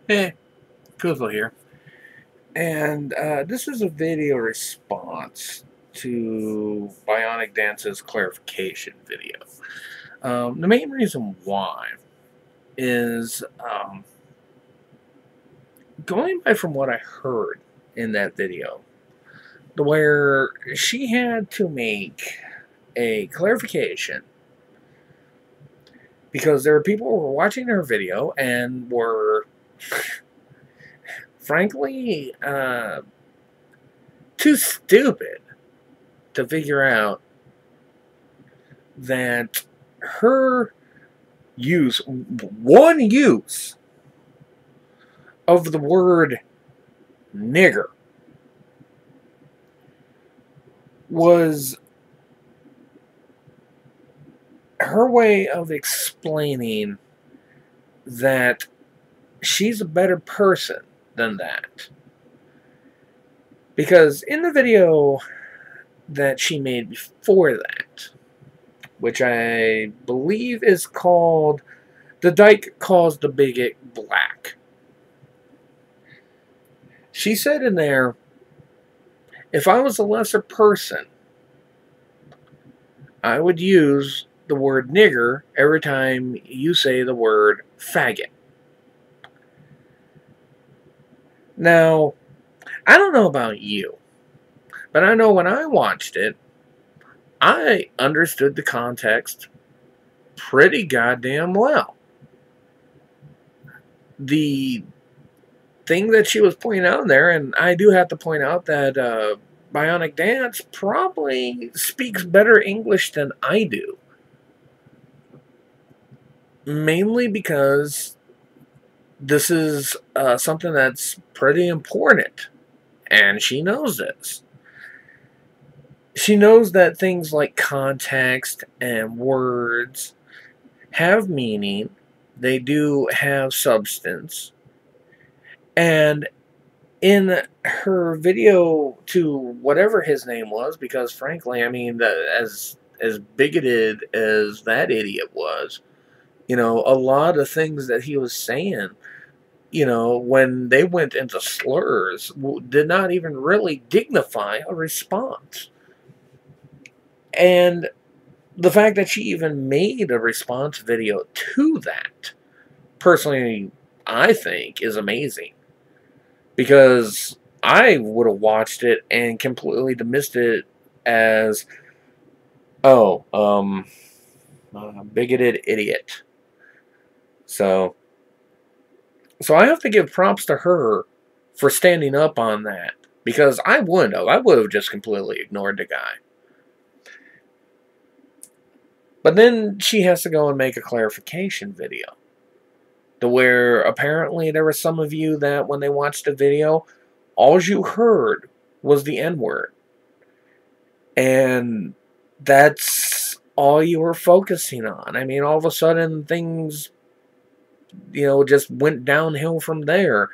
Hey, Kuzma here. And this is a video response to Bionicdance's clarification video. The main reason why is going by from what I heard in that video, where she had to make a clarification because there were people who were watching her video and were, frankly, too stupid to figure out that her one use of the word nigger was her way of explaining that she's a better person than that. Because in the video that she made before that, which I believe is called The Dyke Calls the Bigot Black, she said in there, if I was a lesser person, I would use the word nigger every time you say the word faggot. Now, I don't know about you, but I know when I watched it, I understood the context pretty goddamn well. The thing that she was pointing out there, and I do have to point out that Bionicdance probably speaks better English than I do. Mainly because this is something that's pretty important, and she knows this. She knows that things like context and words have meaning, they do have substance, and in her video to whatever his name was, because frankly, I mean, as bigoted as that idiot was, a lot of things that he was saying, when they went into slurs, did not even really dignify a response. And the fact that she even made a response video to that, personally, I think is amazing. Because I would have watched it and completely dismissed it as, oh, bigoted idiot. So I have to give props to her for standing up on that. Because I wouldn't have. I would have just completely ignored the guy. But then she has to go and make a clarification video. To where apparently there were some of you that when they watched the video, all you heard was the N-word. And that's all you were focusing on. I mean, all of a sudden things, just went downhill from there.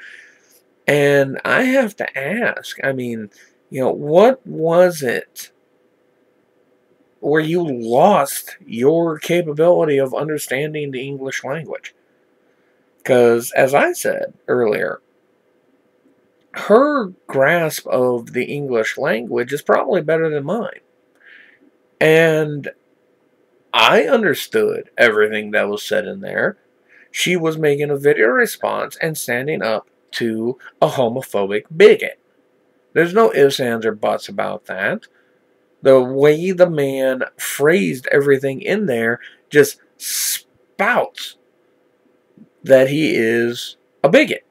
And I have to ask, I mean, what was it where you lost your capability of understanding the English language? Because, as I said earlier, her grasp of the English language is probably better than mine. And I understood everything that was said in there. She was making a video response and standing up to a homophobic bigot. There's no ifs, ands, or buts about that. The way the man phrased everything in there just spouts that he is a bigot.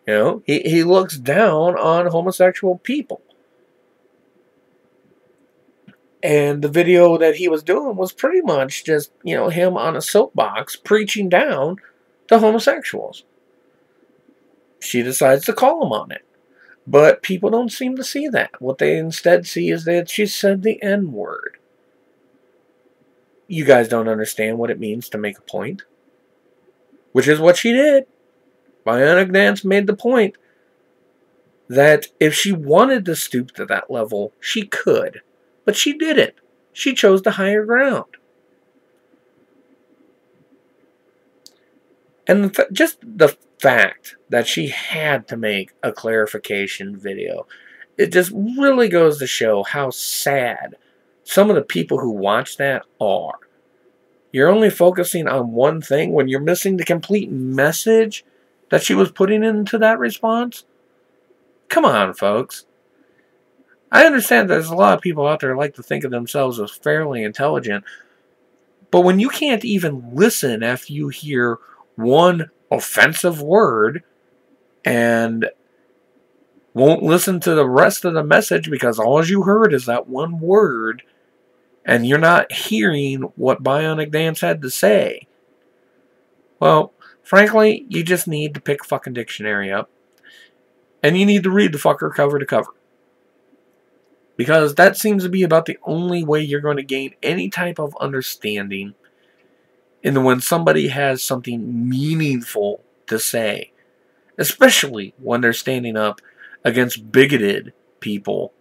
He looks down on homosexual people. And the video that he was doing was pretty much just, him on a soapbox preaching down to homosexuals. She decides to call him on it. But people don't seem to see that. What they instead see is that she said the N-word. You guys don't understand what it means to make a point. Which is what she did. Bionicdance made the point that if she wanted to stoop to that level, she could. But she didn't. She chose the higher ground. And just the fact that she had to make a clarification video, it just really goes to show how sad some of the people who watch that are. You're only focusing on one thing when you're missing the complete message that she was putting into that response. Come on, folks. I understand there's a lot of people out there who like to think of themselves as fairly intelligent, but when you can't even listen after you hear one offensive word and won't listen to the rest of the message because all you heard is that one word and you're not hearing what Bionicdance had to say, well, frankly, you just need to pick a fucking dictionary up and you need to read the fucker cover to cover. Because that seems to be about the only way you're going to gain any type of understanding in when somebody has something meaningful to say. Especially when they're standing up against bigoted people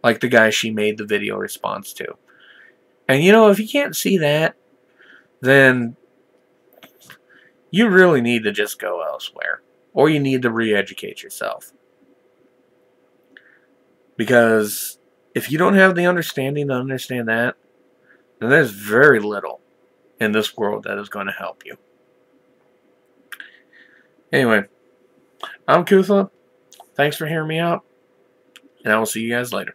like the guy she made the video response to. And you know, if you can't see that, then you really need to just go elsewhere. Or you need to re-educate yourself. Because if you don't have the understanding to understand that, then there's very little in this world that is going to help you. Anyway, I'm Kutha. Thanks for hearing me out, and I will see you guys later.